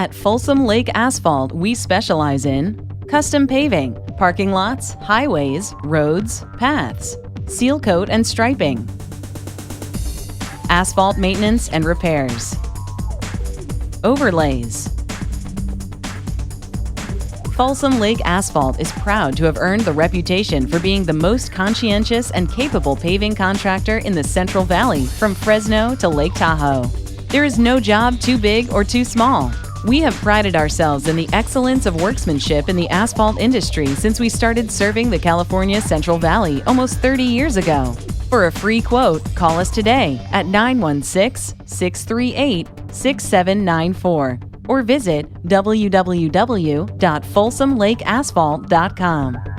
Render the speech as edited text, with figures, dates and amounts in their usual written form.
At Folsom Lake Asphalt, we specialize in custom paving, parking lots, highways, roads, paths, seal coat and striping, asphalt maintenance and repairs, overlays. Folsom Lake Asphalt is proud to have earned the reputation for being the most conscientious and capable paving contractor in the Central Valley from Fresno to Lake Tahoe. There is no job too big or too small. We have prided ourselves in the excellence of workmanship in the asphalt industry since we started serving the California Central Valley almost 30 years ago. For a free quote, call us today at 916-638-6794 or visit www.folsomlakeasphalt.com.